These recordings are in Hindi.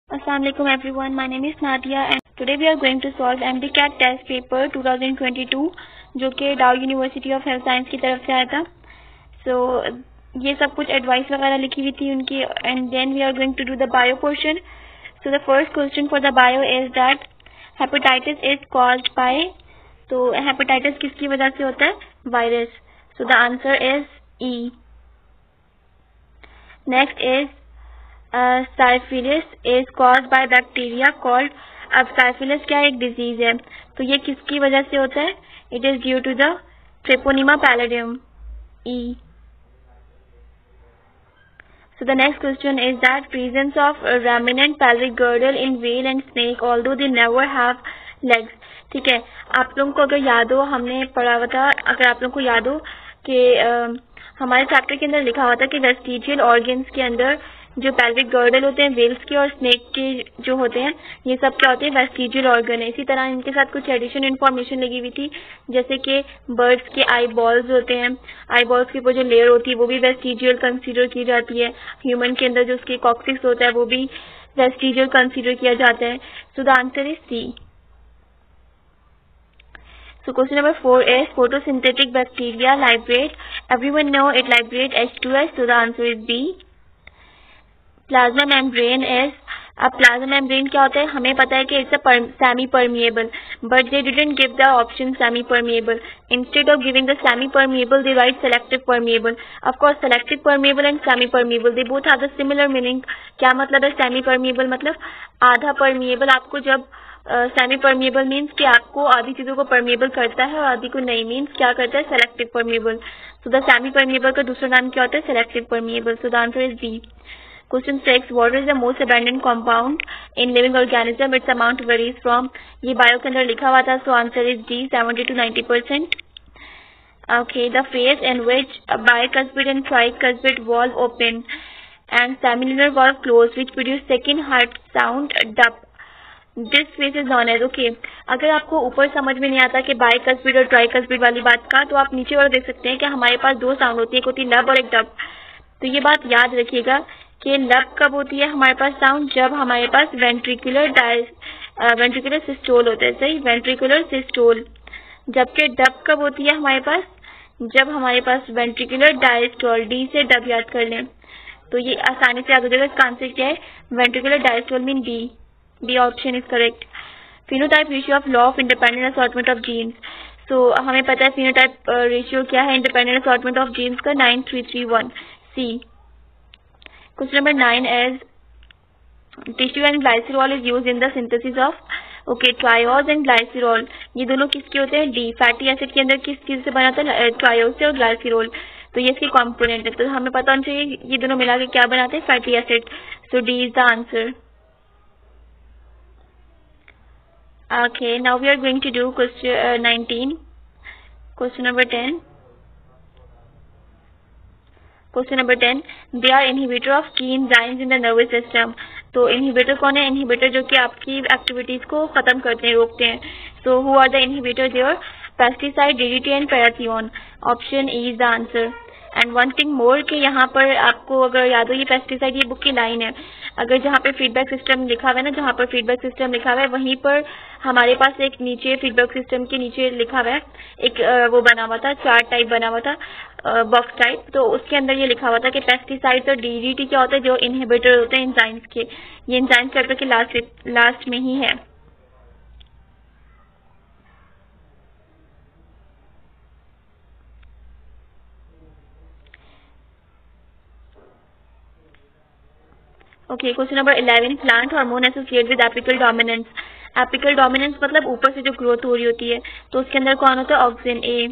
Assalamualaikum everyone, my name is Nadia and today we are going to solve MDCAT test paper 2022 जो कि डाउ यूनिवर्सिटी ऑफ हेल्थ साइंस की तरफ से आया था। ये सब कुछ एडवाइस वगैरह लिखी हुई थी उनकी and then we are going to do the bio portion. So the first question for the bio is that hepatitis is caused by, तो हेपेटाइटिस किसकी वजह से होता है? Virus. So the answer is E. Next is syphilis is caused by bacteria called, अब साइफिलिस क्या एक डिजीज है, तो ये किसकी वजह से होता है? It is due to the treponema pallidum, E. So the next question is that presence of ruminant pelvic girdle in whale and snake although they never have legs। ठीक है, आप लोगों को अगर याद हो, हमने पढ़ा हुआ था, अगर आप लोगों को याद हो कि हमारे चैप्टर के अंदर लिखा हुआ था कि वेस्टिजियल ऑर्गन्स के अंदर जो पेल्विक गर्डल होते हैं वेल्स के और स्नेक के जो होते हैं, ये सब क्या होते हैं? वेस्टिजियल ऑर्गन है। इसी तरह इनके साथ कुछ एडिशन इन्फॉर्मेशन लगी हुई थी, जैसे कि बर्ड्स के आई बॉल्स होते हैं, आई बॉल्स के ऊपर जो लेयर होती है वो भी वेस्टिजियल कंसीडर की जाती है। ह्यूमन के अंदर जो उसके कॉक्सिक्स होता है वो भी वेस्टिजियल कंसीडर किया जाता है। So the answer is C. So question number 4 is photosynthetic bacteria liberate, everyone know it liberate H2S, so the answer is B. Plasma membrane is, अब प्लाज्मा मेम्ब्रेन क्या होता है? हमें पता है कि it's a semi permeable, but they didn't give the option semi permeable. Instead of giving the semi permeable they right selective permeable. Of course selective permeable and semi permeable they both have the similar meaning. क्या मतलब है सेमी परमिएबल? मतलब आधा परमिएबल। आपको जब सेमी परमिएबल मीन्स कि आपको आधी चीजों को परमिएबल करता है और आधी को नहीं, मीन्स क्या करता है? Selective permeable. So the semi permeable का दूसरा नाम क्या होता है? Selective permeable. So the answer is B. Question 6, what is the most abundant compound in living organism? Its amount varies from, ये बायो के अंदर लिखा हुआ था, so answer is D, 70 to 90%. Okay, the phase in which a bicuspid and tricuspid valve open and seminal valve close, which produce second heart sound dup. This phase is known as, okay, अगर आपको ऊपर समझ में नहीं आता कि बाइकस्पिड और ट्राइकस्पिड वाली बात का, तो आप नीचे और देख सकते हैं कि हमारे पास दो साउंड होती है, एक होती है लब और एक डब। तो ये बात याद रखिएगा कि लब कब होती है हमारे पास साउंड? जब हमारे पास वेंट्रिकुलर सिस्टोल होता है, सही, वेंट्रिकुलर सिस्टोल। जबकि डब कब होती है हमारे पास? जब हमारे पास वेंट्रिकुलर डायस्टोल, डी से डब याद कर लें तो ये आसानी से याद हो जाएगा। इसका आंसर क्या है? Ventricular diastole mean D. B option is correct. Phenotype ratio of law of independent assortment of genes, तो हमें पता है फिनोटाइप रेशियो क्या है इंडिपेंडेंट असॉर्टमेंट ऑफ जीन्स का? 9331, सी। Question number 9 is tissue and glycerol is used in the synthesis of, okay, triose and glycerol, ये दोनों किसके होते हैं? डी। फैटी एसिड के अंदर किस चीज से बनाता है? ट्रायोज से और ग्लाइसरॉल, तो ये इसके कंपोनेंट है, तो हमें पता होना चाहिए ये दोनों मिला के क्या बनाते हैं? Fatty acid. So D is the answer. Okay, now we are going to do question 19. Question number 10. Question number 10. They are inhibitor of key enzymes in the nervous system. तो इनहिबिटर कौन है? इनहिबिटर जो कि आपकी एक्टिविटीज को खत्म करते हैं, रोकते हैं। So who are the inhibitor there? Pesticide, DDT and parathion. Option E is the answer. And one thing more कि यहाँ पर आपको अगर याद हो, ये पेस्टिसाइड ये बुक की लाइन है, अगर जहाँ पे फीडबैक सिस्टम लिखा हुआ है ना, जहाँ पर फीडबैक सिस्टम लिखा हुआ है वहीं पर हमारे पास एक नीचे फीडबैक सिस्टम के नीचे लिखा हुआ है एक वो बना हुआ था, चार्ट टाइप बना हुआ था, बॉक्स टाइप, तो उसके अंदर ये लिखा हुआ था कि पेस्टिसाइड और डीडीटी क्या होता है? जो इनहिबिटर होते हैं एंजाइम्स के। ये एंजाइम्स चैप्टर के लास्ट में ही है। Okay, question number 11, plant hormone associate with apical dominance. Apical dominance मतलब ऊपर से जो ग्रोथ हो रही होती है, तो उसके अंदर कौन होता है? Auxin, A.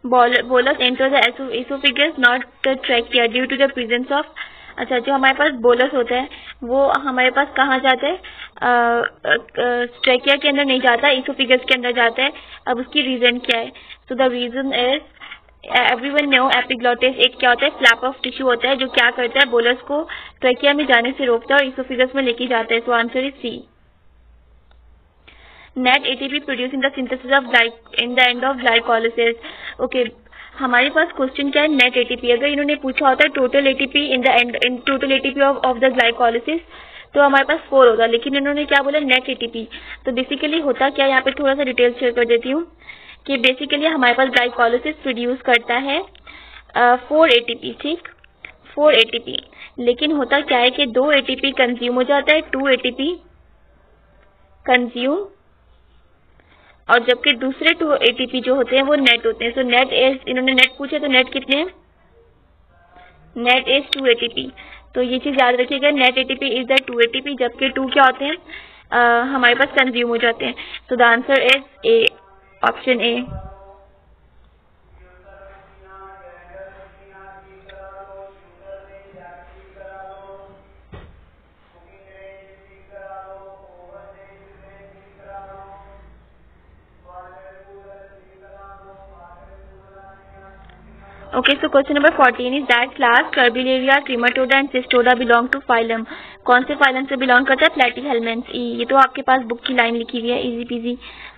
Bolus enter the oesophagus not the trachea due to the presence of, अच्छा, जो हमारे पास बोलस होता है वो हमारे पास कहाँ जाता है? ट्रैकिया के अंदर नहीं जाता, एसोफेगस के अंदर जाता है। अब उसकी रीजन क्या है? So the reason is, everyone know epiglottis एक क्या होता है? फ्लैप ऑफ टिश्यू होता है जो क्या करता है? बोलस को ट्रैकिया में जाने से रोकता है और एसोफेगस में लेके जाता है। So answer is C. Net ATP produce in the synthesis of in the end of glycolysis, okay, हमारे पास क्वेश्चन क्या है, नेट एटीपी। अगर इन्होंने पूछा होता है total ATP in the end, in total ATP of the glycolysis, तो हमारे पास 4 होगा, लेकिन इन्होंने क्या बोला, नेट एटीपी। तो बेसिकली होता क्या, यहाँ पे थोड़ा सा डिटेल शेयर कर देती हूँ कि बेसिकली हमारे पास ग्लाइकोलिसिस प्रोड्यूस करता है 4 एटीपी, ठीक, 4 एटीपी। लेकिन होता क्या है कि 2 एटीपी कंज्यूम हो जाता है, 2 एटीपी कंज्यूम, और जबकि दूसरे 2 एटीपी जो होते हैं वो नेट होते हैं। सो नेट इज, इन्होंने नेट पूछे तो नेट कितने हैं, नेट इज 2 एटीपी। तो ये चीज याद रखिएगा, net ATP is the 2 ATP, जबकि 2 क्या होते हैं, हमारे पास कंज्यूम हो जाते हैं। सो the answer is A, option A. Okay, so question number 14 is that class Turbellaria, Trematoda and Cystoda belong to phylum. कौन से phylum से belong करता है, Platyhelminths। ये तो आपके पास बुक की लाइन लिखी हुई है, easy peasy,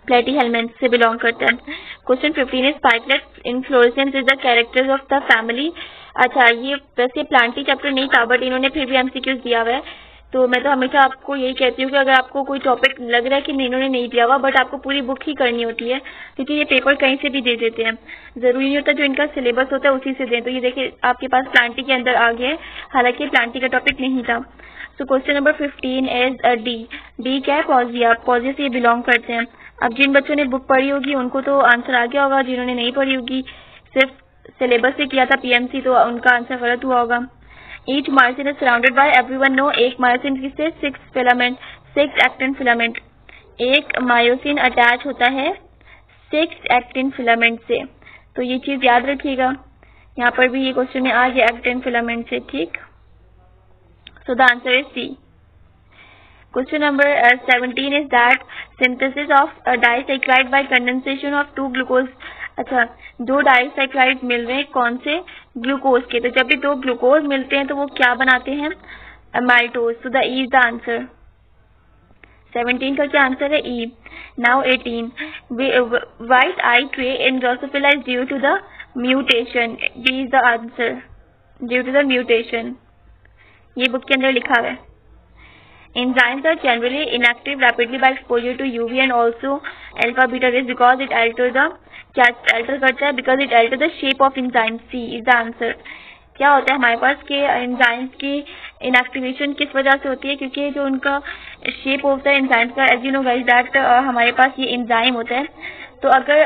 Platyhelminths से belong करता है। Question 15 is spikelet inflorescence is the characters of the family। अच्छा, ये वैसे प्लांटी चैप्टर नहीं था, बट इन्होंने फिर भी MCQs दिया हुआ है। तो मैं तो हमेशा आपको यही कहती हूँ कि अगर आपको कोई टॉपिक लग रहा है कि इन्होंने नहीं दिया हुआ, बट आपको पूरी बुक ही करनी होती है, क्योंकि ये पेपर कहीं से भी दे देते हैं, जरूरी नहीं होता जो इनका सिलेबस होता है उसी से दें। तो ये देखिए आपके पास प्लांटी के अंदर आ गया है, हालांकि प्लांटी का टॉपिक नहीं था। So question number 15 is D. D क्या है, पॉजिया। पॉजिया से ये बिलोंग करते हैं। अब जिन बच्चों ने बुक पढ़ी होगी उनको तो आंसर आ गया होगा, जिन्होंने नहीं पढ़ी होगी, सिर्फ सिलेबस से किया था PMC, तो उनका आंसर गलत हुआ होगा। Each myosin is surrounded by, everyone know, एक myosin किससे, 6 filament, 6 actin filament। एक myosin अटैच होता है 6 actin filament से। तो ये चीज याद रखिएगा, यहाँ पर भी ये क्वेश्चन में आ गया actin filament से, ठीक। So the answer is C। Question number 17 is that synthesis of disaccharide by condensation of 2 glucose। अच्छा, 2 डाइसैक्राइड मिल रहे हैं, कौन से, ग्लूकोज के। तो जब भी 2 ग्लूकोज मिलते हैं तो वो क्या बनाते हैं, माल्टोज। तो the E is the answer. 17 का क्या आंसर है, E. Now 18, white eye trait in Drosophila is due to the mutation. D is the answer, due to the mutation, ये बुक के अंदर लिखा हुआ है। Enzymes are generally inactive rapidly by exposure to UV and also alpha beta rays because it alter the, क्या alter करता है, because it alter the shape of enzyme। C is the answer। क्या होता है हमारे पास कि एंजाइम्स की इनएक्टिवेशन किस वजह से होती है, क्योंकि जो उनका शेप होता है एंजाइम्स का, as you know guys that हमारे पास ये एंजाइम होता है। तो अगर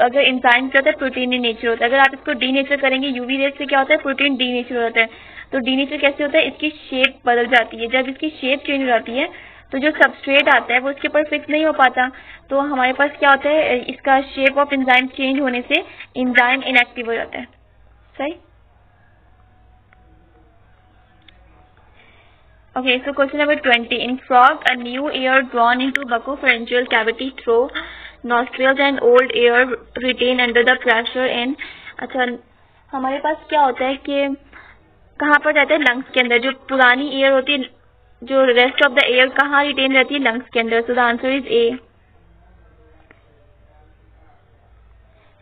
एंजाइम क्या होता है, प्रोटीन इन नेचर होता है, अगर आप इसको डीनेचर करेंगे यूवी रेज से, क्या होता है, प्रोटीन डीनेचर हो जाता है। तो डीनेचर कैसे होता है, इसकी शेप बदल जाती है। जब इसकी शेप चेंज हो जाती है तो जो सबस्ट्रेट आता है वो उसके ऊपर फिक्स नहीं हो पाता, तो हमारे पास क्या होता है, इसका शेप ऑफ एंजाइम चेंज होने से एंजाइम इनएक्टिव हो जाता है। सही। Okay, so question number 20. In frog, a new air drawn into buccopharyngeal cavity through nostrils and old air retained under the pressure in। अच्छा, हमारे पास क्या होता है कि कहाँ पर जाता है, लंग्स के अंदर। जो पुरानी एयर होती है, जो रेस्ट ऑफ द एयर कहाँ रिटेन रहती है, लंग्स के अंदर। सो the answer is A.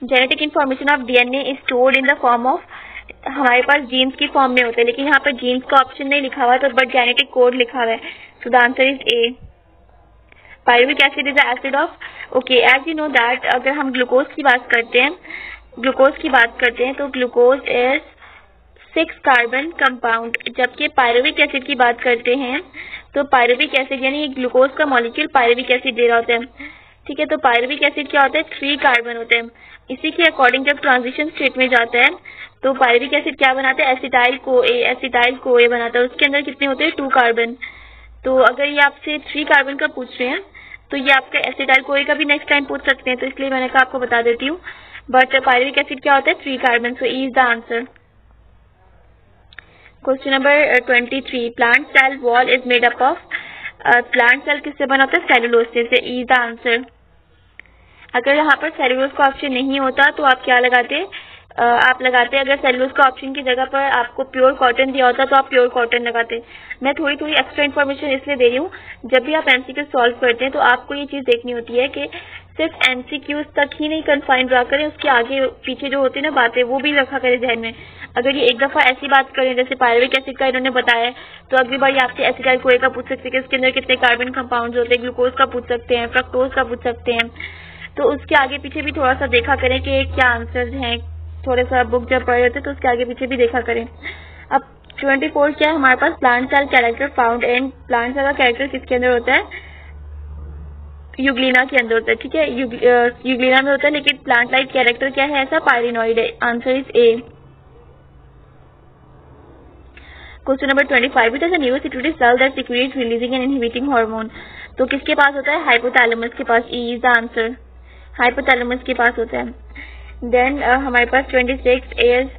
Genetic information of DNA is stored in the form of, हमारे पास जीन्स की फॉर्म में होते हैं, लेकिन यहाँ पर जीन्स का ऑप्शन नहीं लिखा हुआ है, तो बट जेनेटिक कोड लिखा हुआ है। So the answer is A. Pyruvic acid is the acid of, okay, as you know that अगर हम ग्लूकोज की बात करते हैं, तो ग्लूकोज इज 6 कार्बन कंपाउंड, जबकि पायरुविक एसिड की बात करते हैं तो पायरुविक एसिड यानी ग्लूकोज का मॉलिक्यूल पायरुविक एसिड दे रहा होता है, ठीक है। तो पायरुविक एसिड क्या होता है, 3 कार्बन होते हैं। इसी के अकॉर्डिंग जब ट्रांजिशन स्टेट में जाता है तो पायरुविक एसिड क्या बनाता है, एसिटाइल को ए बनाता है, उसके अंदर कितने होते हैं, 2 कार्बन। तो अगर ये आपसे 3 कार्बन का पूछ रहे हैं तो ये आपका एसिटाइल को ए का भी नेक्स्ट टाइम पूछ सकते हैं, तो इसलिए मैंने कहा आपको बता देती हूँ। बट पायरुविक एसिड क्या होता है, 3 carbon. So E is the answer. Question number 23, plant cell wall is made up of, plant cell किससे बना होता है, सेलुलोज से। E is the answer. अगर यहाँ पर सेलुलोज का ऑप्शन नहीं होता तो आप क्या लगाते, आप लगाते, अगर सेलुलोज का ऑप्शन की जगह पर आपको प्योर कॉटन दिया होता तो आप प्योर कॉटन लगाते। मैं थोड़ी थोड़ी एक्स्ट्रा इन्फॉर्मेशन इसलिए दे रही हूँ, जब भी आप एमसीक्यू सॉल्व करते हैं तो आपको ये चीज़ देखनी होती है कि सिर्फ एमसीक्यूज तक ही नहीं कन्फाइंड रहा करें, उसके आगे पीछे जो होती है ना बातें वो भी रखा करें ध्यान में। अगर ये एक दफ़ा ऐसी बात करें जैसे पायरुविक एसिड का इन्होंने बताया, तो अगली बार आपसे एसिटाइल कोए का पूछ सकते हैं कि इसके अंदर कितने कार्बन कंपाउंड होते हैं, ग्लूकोज का पूछ सकते हैं, फ्रक्टोज का पूछ सकते हैं। तो उसके आगे पीछे भी थोड़ा सा देखा करें कि क्या आंसर हैं, थोड़ा सा बुक जब पढ़े होते तो उसके आगे पीछे भी देखा करें। अब 24 क्या है हमारे पास, plant cell character found in, plant cell का कैरेक्टर किसके अंदर होता है, यूग्लिना के अंदर होता है, ठीक है, यूग्लिना में होता है, लेकिन प्लांट लाइक कैरेक्टर क्या है ऐसा, पायरिनॉइड है। Answer is A. Question number 25, it is a neurosecretory cell that secretes releasing and inhibiting hormone. तो किसके पास होता है, हाइपोथैलेमस के पास, E is the answer, hypothalamus के पास होता है। देन हमारे पास 26 is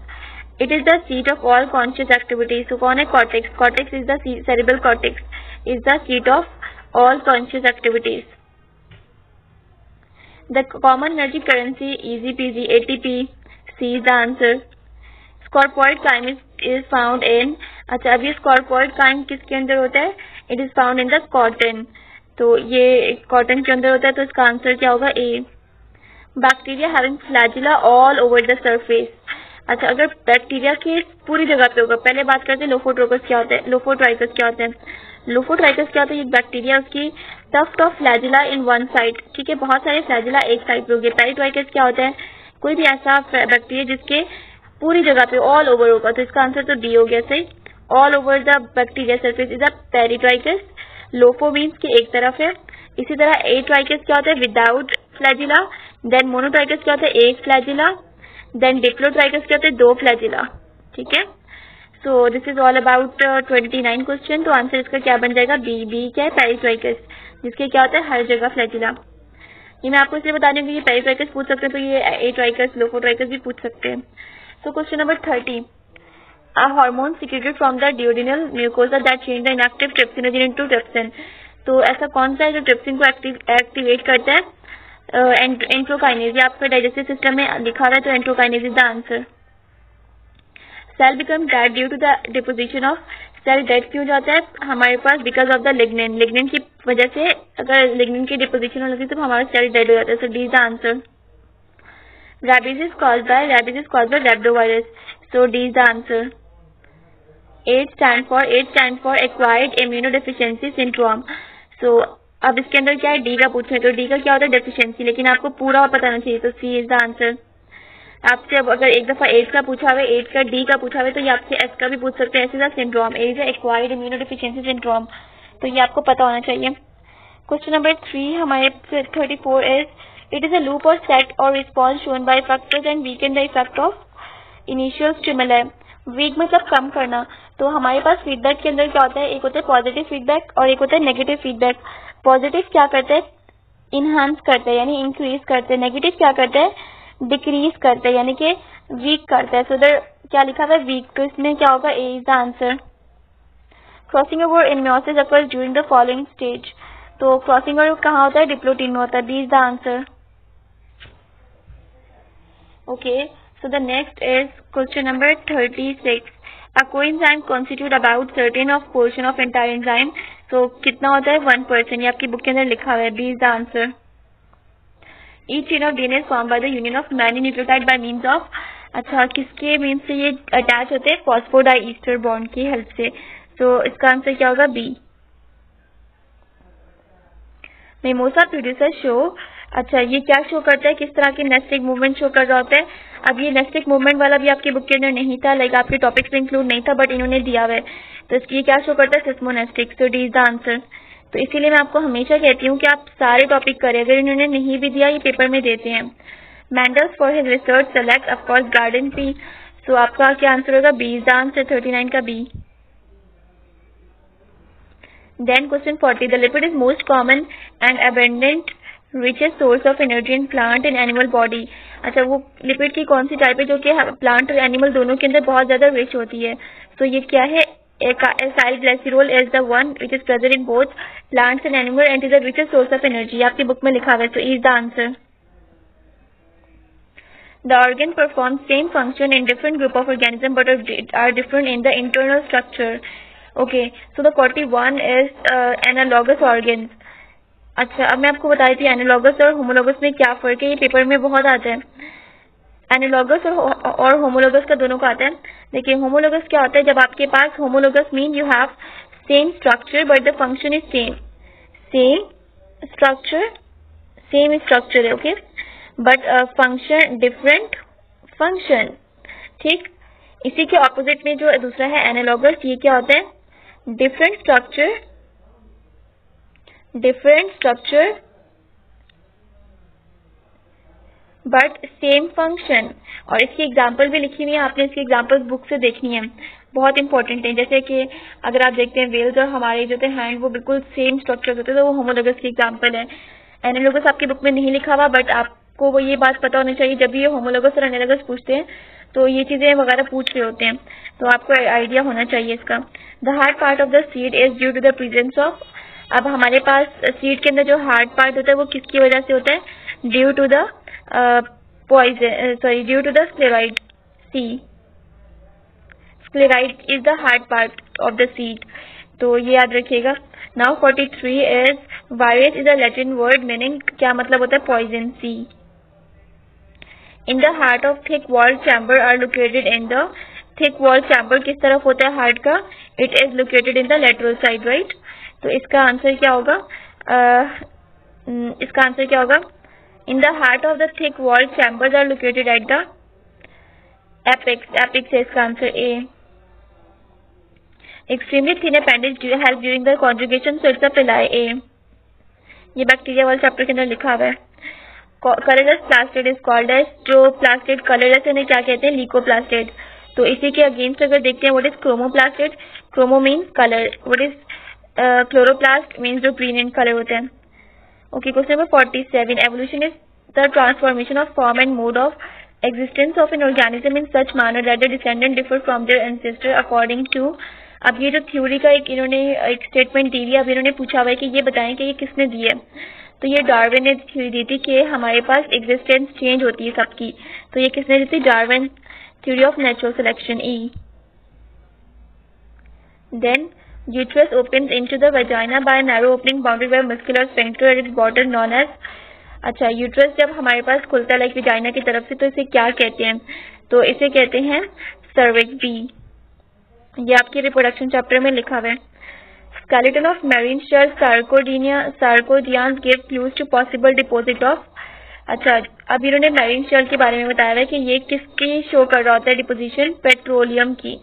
it is the seat of all conscious activities. तो कौन है, cortex, cortex is the cerebral cortex is the seat of all conscious activities. The common energy currency is PG ATP, C is the answer. Scorpioid cyme is found in, अच्छा अब ये स्कॉर्पोइड काइम किसके अंदर होता है, it is found in the cotton, तो ये कॉटन के अंदर होता है, तो इसका आंसर क्या होगा, A. Bacteria having flagella all over the surface. अच्छा अगर बैक्टीरिया के पूरी जगह पे होगा, पहले बात करते हैं लोफोट्रोकस क्या होता है, लोफोट्राइकस क्या होता है। लोफोट्राइकस क्या होता है, ये बैक्टीरिया उसकी tuft of flagella in one side, ठीक है, बहुत सारे फ्लैजिला एक साइड पे होंगे। पेरिट्राइकस क्या होता है, कोई भी ऐसा बैक्टीरिया जिसके पूरी जगह पे ऑल ओवर होगा, तो इसका आंसर तो डी हो गया सही, all over the bacteria surface is a peritrichous. लोफो means के एक तरफ है। इसी तरह एट्राइकस क्या होता है, विदाउट फ्लैजिला। देन मोनोट्राइकस क्या होता है, एक फ्लैजिला। देन डिप्लोट्राइकस क्या होता है, दो फ्लैजिला, ठीक है। So this is all about 29 question. तो आंसर इसका क्या बन जाएगा, बी। बी क्या है, पेरिट्राइकस, जिसके क्या होता है हर जगह फ्लैजिला। ये मैं आपको इसलिए बता दूंगी ये पेरिट्राइकस पूछ सकते हैं, तो ये एट्राइकस लोफोट्राइकस भी पूछ सकते हैं। So question number 30, a hormone secreted from the duodenal mucosa that change the inactive trypsinogen into trypsin। तो ऐसा कौन सा है जो ट्रिप्सिन को एक्टिवेट करता है, एंट्रोकाइनेज। ये आपका डाइजेस्टिव सिस्टम में लिखा हुआ है, तो enterokinase is the answer. Cell become dead due to the deposition of, cell dead क्यों जाता है हमारे पास, because of the lignin, lignin की वजह से अगर लिग्निन की डिपोजिशन हो जाती है तो हमारा सेल डेड हो जाता है, so D is the answer. Rabies is caused by rhabdovirus, so D is the answer. AIDS stand for acquired immunodeficiency syndrome. So अब इसके अंदर क्या है, डी का पूछे तो डी का क्या होता है, डेफिशिएंसी, लेकिन आपको पूरा बताना चाहिए, तो सी इज द आंसर। आपसे अब अगर एक दफा एड्स का पूछा हुआ, एड्स का डी का पूछा हुआ, तो ये आपसे एस का भी पूछ सकते हैं, S is the syndrome, A is acquired immunodeficiency syndrome, तो ये आपको पता होना चाहिए। क्वेश्चन नंबर 3 हमारे 34 is it is a loop or set or response shown by factors and weaken the effect of initial stimuli। Weak मतलब कम करना, तो हमारे पास फीडबैक के अंदर क्या होता है, एक होता है पॉजिटिव फीडबैक और एक होता है नेगेटिव फीडबैक। पॉजिटिव क्या करता है, इनहांस करता है यानी इंक्रीज करते हैं, नेगेटिव क्या करता है, डिक्रीज करता है यानी कि वीक करता है। सो इधर क्या लिखा हुआ है, वीक, तो इसमें क्या होगा, A is the answer. Crossing over in meiosis occurs during the following stage. तो क्रॉसिंग ओवर कहाँ होता है, डिप्लोटीन में होता है, D is the answer. Okay, so the next is question number 36. A coenzyme constitute about certain of portion of entire enzyme. So कितना होता है, 1%, ये आपकी बुक के अंदर लिखा हुआ है, B is the answer. Each chain of DNA is formed by the union of many nucleotide by means of, अच्छा किसके मीन्स से ये अटैच होते हैं, फॉस्फोडाइस्टर बॉन्ड की हेल्प से, तो इसका आंसर क्या होगा, B। मिमोसा प्रोड्यूसर शो, अच्छा ये क्या शो करता है, किस तरह की नेस्टिक मूवमेंट शो कर रहा होता है। अब ये नेस्टिक मूवमेंट वाला भी आपकी बुक के अंदर नहीं था, लाइक आपके टॉपिक्स में इंक्लूड नहीं था, बट इन्होंने दिया हुआ है, तो इसकी क्या शो करता है, सिस्मोनेस्टिक, तो डी इज द आंसर। तो इसीलिए मैं आपको हमेशा कहती हूँ कि आप सारे टॉपिक करें, अगर इन्होंने नहीं भी दिया ये पेपर में देते हैं। Mendel's for his research select of course garden pea, so आपका क्या आंसर होगा, बी इज द आंसर, 39 का B. Then question 40, the lipid is most common and abundant richest source of energy in plant and animal body। अच्छा वो लिपिड की कौन सी टाइप है जो कि प्लांट और एनिमल दोनों के अंदर बहुत ज्यादा रिच होती है, तो ये क्या है, acyl glycerol is the one which is present in both plants and animal and is the richest source of energy, आपकी बुक में लिखा हुआ है, so is the answer. The organ performs same function in different group of organism but are different in the internal structure. Okay, so the 41 is analogous organs. अच्छा, अब मैं आपको बताई थी एनालॉगस और होमोलॉगस में क्या फर्क है, ये पेपर में बहुत आता है। एनालॉगस और होमोलॉगस का दोनों का आता है। देखिए होमोलॉगस क्या होता है, जब आपके पास homologous mean you have same structure but the function is same structure है, okay, but function different function, ठीक। इसी के ऑपोजिट में जो दूसरा है एनालॉगस, ये क्या होता है, different structure but same function. और इसकी एग्जांपल भी लिखी हुई है, आपने इसकी एग्जांपल्स बुक से देखनी है, बहुत इंपॉर्टेंट है। जैसे कि अगर आप देखते हैं वेल्स और हमारे जो थे हैंड, वो बिल्कुल सेम स्ट्रक्चर होते हैं, तो वो होमोलॉगस की एग्जांपल है। एनालॉगस आपकी बुक में नहीं लिखा हुआ, बट आपको वो ये बात पता होनी चाहिए, जब भी ये होमोलॉगस और एनालॉगस पूछते हैं तो ये चीजें वगैरह पूछ रहे होते हैं, तो आपको आइडिया होना चाहिए इसका। The hard part of the seed is due to the presence of, अब हमारे पास सीड के अंदर जो हार्ड पार्ट होता है वो किसकी वजह से होता है, due to the due to the sclereid C, sclereid is the hard part of the seed, तो ये याद रखिएगा। Now 43 is virus is a Latin word meaning, क्या मतलब होता है, poison C. In the heart of thick wall chamber are located in the, thick wall chamber किस तरफ होता है हार्ट का, it is located in the lateral side, right. तो इसका आंसर क्या होगा, in the heart of the thick wall chambers are located at the apex है इसका answer A. Extremely thin appendage help during the conjugation, so it's a pili A. ये बैक्टीरिया वाले चैप्टर के अंदर लिखा हुआ है। Colourless plastid is called as, जो प्लास्टिड कलरलेस है क्या कहते हैं, लीकोप्लास्टिड। तो इसी के अगेंस्ट अगर देखते हैं, what is chromoplastid, chromo means colour, what is chloroplast means जो ग्रीन इन कलर होते हैं। Okay, question number 47, evolution is the transformation of form and mode of existence of an organism in such manner that the descendant differ from their ancestor according to, अब ये जो थ्योरी का इन्होंने एक स्टेटमेंट दी है, अब इन्होंने पूछा हुआ है कि ये बताएं कि ये किसने दी है, तो ये डार्विन ने थ्योरी दी थी कि हमारे पास एग्जिस्टेंस चेंज होती है सबकी, तो ये किसने दी थी, Darwin, theory of natural selection E. Then uterus opens into the vagina by a narrow opening bounded by a muscular sphincter at its bottom known as, अच्छा, यूट्रस जब हमारे पास खुलता है लाइक विजाइना की तरफ से, तो इसे क्या कहते हैं, तो इसे कहते हैं सर्विक्स बी। ये आपके रिप्रोडक्शन चैप्टर में लिखा हुआ है। Skeleton of marine shell sarcodians give clues to possible deposit of, अच्छा, अब इन्होंने मैरीन शेल के बारे में बताया है कि ये किसकी शो कर रहा होता है डिपोजिशन, पेट्रोलियम की,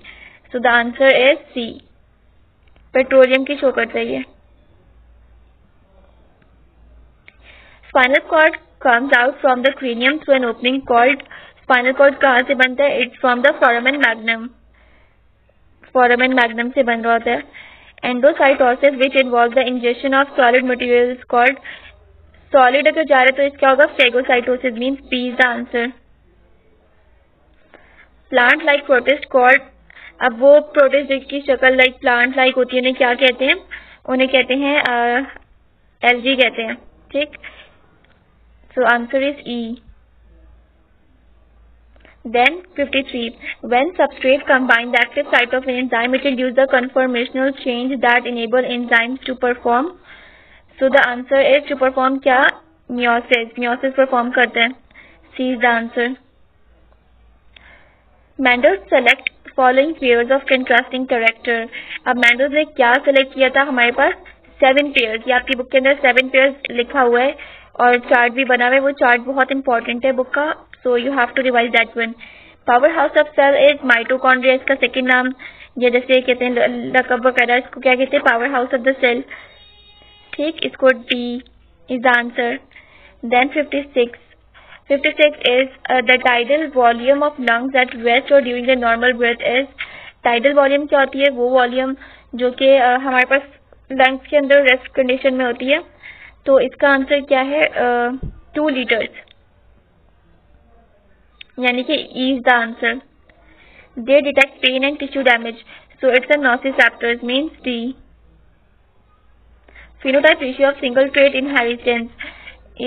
so the answer is C, petroleum की शो करता है ये। Spinal cord comes out from the cranium through an opening called, spinal cord कहाँ से बनता है, it's from the foramen magnum, foramen magnum से बन रहा होता है। Endocytosis which involves the ingestion of solid materials called, solid अगर जा रहे तो इसका होगा phagocytosis, means B is the answer। Plant like protist called, अब वो प्रोटिस्ट की शक्ल लाइक प्लांट लाइक होती है, उन्हें क्या कहते हैं, उन्हें कहते हैं एल्गी कहते हैं, ठीक। So answer is E. Then 53. When substrate combine the active site of an enzyme, it will use the conformational change that enable enzymes to perform. So the answer is to perform क्या, meiosis, meiosis perform करते हैं, C is the answer. Mendel select following pairs of contrasting character. अब Mendel ने क्या select किया था, हमारे पास 7 pairs, ये आपकी बुक के अंदर 7 pairs लिखा हुआ है और चार्ट भी बना हुआ है, वो चार्ट बहुत इंपॉर्टेंट है बुक का, so you have to revise that one. Power house of cell is mitochondria, इसका सेकंड नाम, या जैसे कहते हैं लकब वगैरह, इसको क्या कहते हैं, power house of the cell, ठीक, इसको D is the answer. Then 56 is the tidal volume of lungs at rest और during the normal breath is, tidal volume क्या होती है, वो वॉल्यूम जो कि हमारे पास लंग्स के अंदर रेस्ट कंडीशन में होती है, तो इसका आंसर क्या है, 2 लीटर्स, यानी कि E is the answer. They detect pain and tissue damage, so it's a nociceptors, means D. Phenotype ratio of single trait inheritance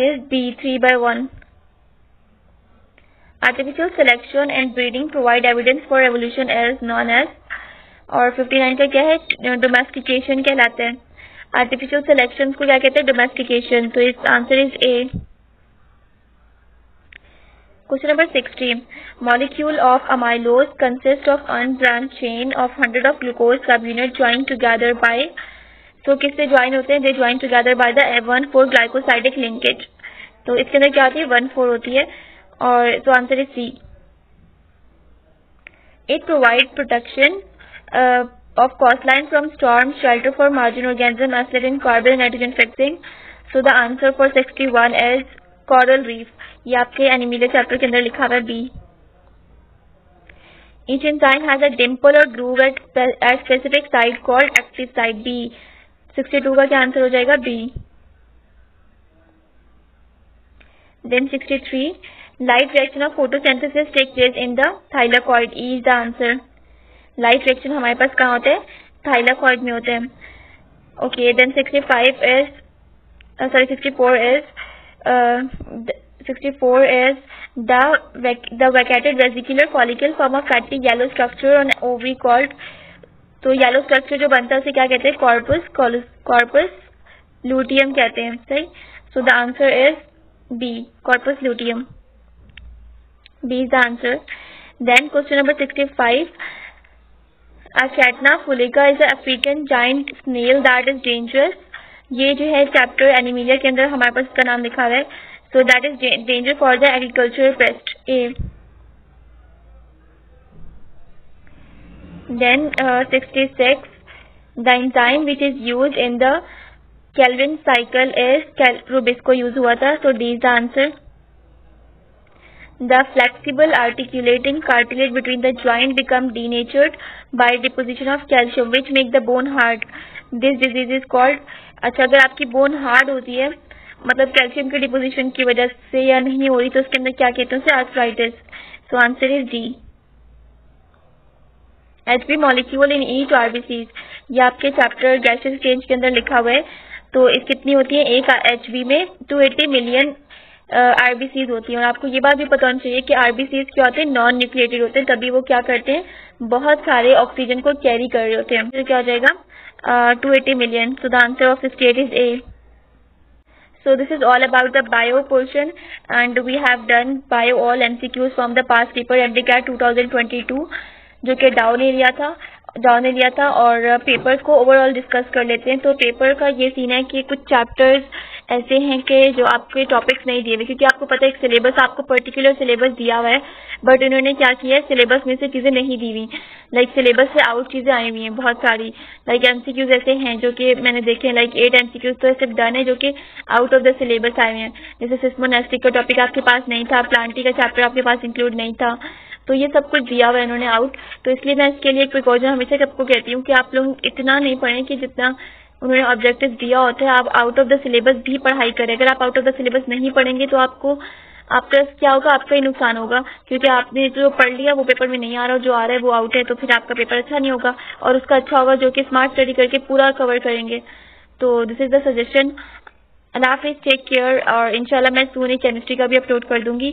is B, 3/1. Artificial selection and breeding provide evidence for evolution as known as, और 59 का क्या है, डोमेस्टिकेशन कहलाता है। आर्टिफिशियल सिलेक्शन को क्या कहते हैं, डोमेस्टिकेशन, तो इस answer is A. Question number 60. Molecule of amylose consists of unbranched chain of 100 of glucose subunit joined together by, तो किससे ज्वाइन होते हैं, they join together by the 1,4 glycosidic linkage। तो इसके अंदर क्या होती है, 1,4 होती है, और तो answer is C. It provides protection of coastline from storm, shelter for marine organism, acid in carbon and nitrogen fixing। So the answer for 61 is coral reef। ये आपके एनिमेलिया चैप्टर के अंदर लिखा हुआ है B. Each enzyme has a dimple or groove at specific site called active site, B। 62 का क्या आंसर हो जाएगा, B. Then 63, light reaction of photosynthesis takes place in the thylakoid, E is the answer। Light reaction हमारे पास कहाँ होते हैं, थाइलाकॉइड में होते हैं। Okay, then 64 is the vacated vesicular follicle form a fatty yellow structure on ovary called, तो येलो स्ट्रक्चर जो बनता है उसे क्या कहते हैं, कॉर्पस लूटियम कहते हैं, सही। So the answer is B, corpus luteum, B is the answer. Then question number 65, Achatna fulica is an African giant snail that is dangerous। ये जो है चैप्टर एनिमिलिया के अंदर हमारे पास इसका नाम लिखा हुआ है, so that is danger for the agricultural pest, A। Then 66, the enzyme which is used in the Calvin cycle is Rubisco use हुआ था, so D is the answer। The flexible articulating cartilage between the joint become denatured by deposition of calcium which make the bone hard। This disease is called, अच्छा अगर आपकी बोन हार्ड होती है मतलब कैल्शियम के डिपोजिशन की वजह से या नहीं हो रही तो उसके अंदर क्या कहते हैं, arthritis. So answer is D. HB molecule in each RBCs, ये आपके चैप्टर गैसियस स्टेज के अंदर लिखा हुआ है। तो इस कितनी होती है, एक HB में 280 मिलियन आरबीसीज होती है। और आपको ये बात भी पता होनी चाहिए कि आरबीसीज क्या होते हैं, नॉन न्यूक्लिएटेड होते हैं, तभी वो क्या करते हैं, बहुत सारे ऑक्सीजन को कैरी कर रहे होते हैं। तो क्या हो जाएगा, 280 million। So the answer of 68 is A। So this is all about the bio portion and we have done bio all MCQs from the past paper MDCAT 2022 जो कि डाउन एरिया था और पेपर को ओवरऑल डिस्कस कर लेते हैं। तो पेपर का ये सीन है कि कुछ चैप्टर्स ऐसे हैं कि जो आपके टॉपिक्स नहीं दिए हुए, क्योंकि आपको पता है एक सिलेबस, आपको पर्टिकुलर सिलेबस दिया हुआ है, बट इन्होंने क्या किया है, सिलेबस में से चीज़ें नहीं दी हुई, लाइक सिलेबस से आउट चीज़ें आई हुई हैं बहुत सारी। लाइक एमसीक्यूज ऐसे हैं जो कि मैंने देखे हैं, लाइक 8 एमसीक्यूज तो ऐसे डन है जो कि आउट ऑफ द सिलेबस आए हुए हैं। जैसे सिस्मोनेस्टिक का टॉपिक आपके पास नहीं था, प्लांटी का चैप्टर आपके पास इंक्लूड नहीं था, तो ये सब कुछ दिया हुआ है इन्होंने आउट। तो इसलिए मैं इसके लिए प्रिकॉशन हमेशा सबको कहती हूँ कि आप लोग इतना नहीं पढ़ें कि जितना उन्होंने ऑब्जेक्टिव दिया होता है, आप आउट ऑफ द सिलेबस भी पढ़ाई करें। अगर आप आउट ऑफ द सिलेबस नहीं पढ़ेंगे तो आपका क्या होगा, आपका ही नुकसान होगा, क्योंकि आपने जो पढ़ लिया वो पेपर में नहीं आ रहा, जो आ रहा है वो आउट है, तो फिर आपका पेपर अच्छा नहीं होगा। और उसका अच्छा होगा जो कि स्मार्ट स्टडी करके पूरा कवर करेंगे। तो दिस इज द सजेशन। अल्लाह हाफिज़, टेक केयर, और इंशाल्लाह मैं सून केमिस्ट्री का भी अपलोड कर दूंगी।